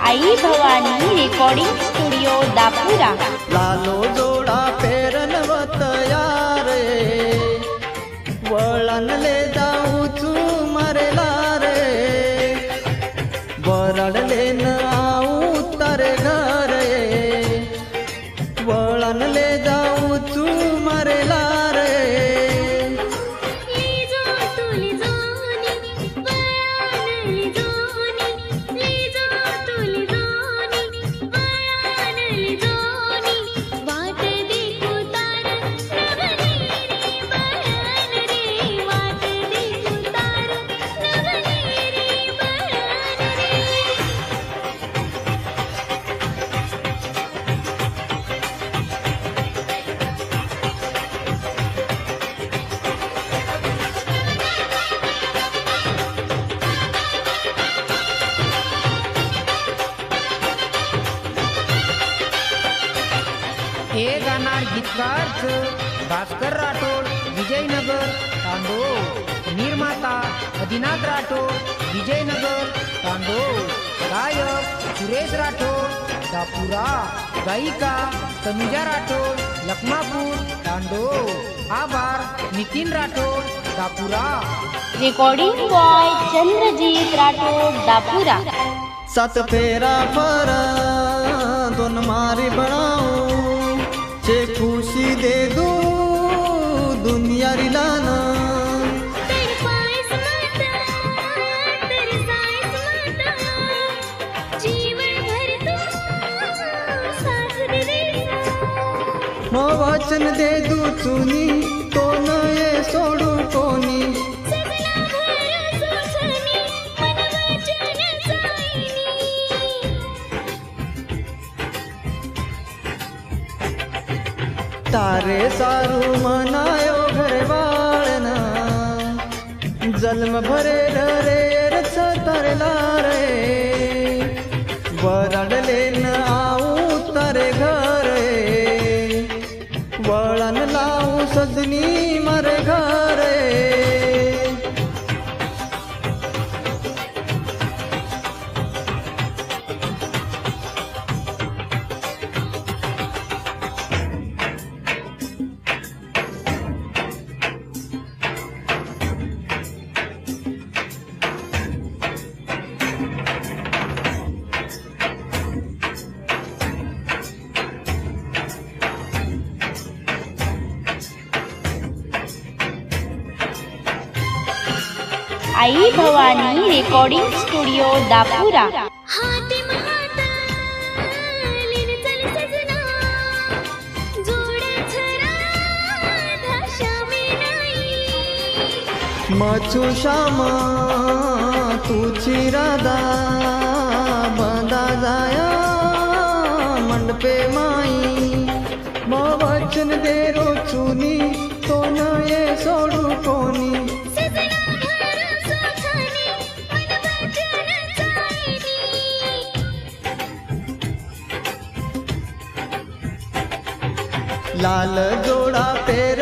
आई Bhavani recording studio Dapura. लालो जोडा पेरनवत यारे वळण ले जाऊ चू मरेला रे बरडले न आऊ तारे घरे वळण ले जाऊ चू मरेला रे हे गाणार गीतकार भास्कर राठोड विजयनगर तांडोळ। निर्माता आदिनाथ राठोड विजयनगर तांडोळ। गायक सुरेश राठोड दापुरा। गायिका तनुजा राठोड लखमापूर तांडोळ। आभार नितीन राठोड दापुरा। Recording boy Chandrajeet Rathod Dapura. सात फेरा पर दोन मारी बनाऊ चे खुशी दे दू दुनिया रिलाना मो वचन दे दू चुनी तो नये सोडू कोणी तारे सारू मनायो घरवाळना जन्म भरे रे रच तारे लारे वरडले न आऊ तारे घरे वळण लावू सजनी मरे घरे आई भवानी रेकॉर्डिंग स्टुडिओ दापुरा। मचू श्यामा तुझी राधा बंदा जाया मंडपे माई मो वचन दे रो चुनी तो नये सोडू कोणी लाल जोडा पेर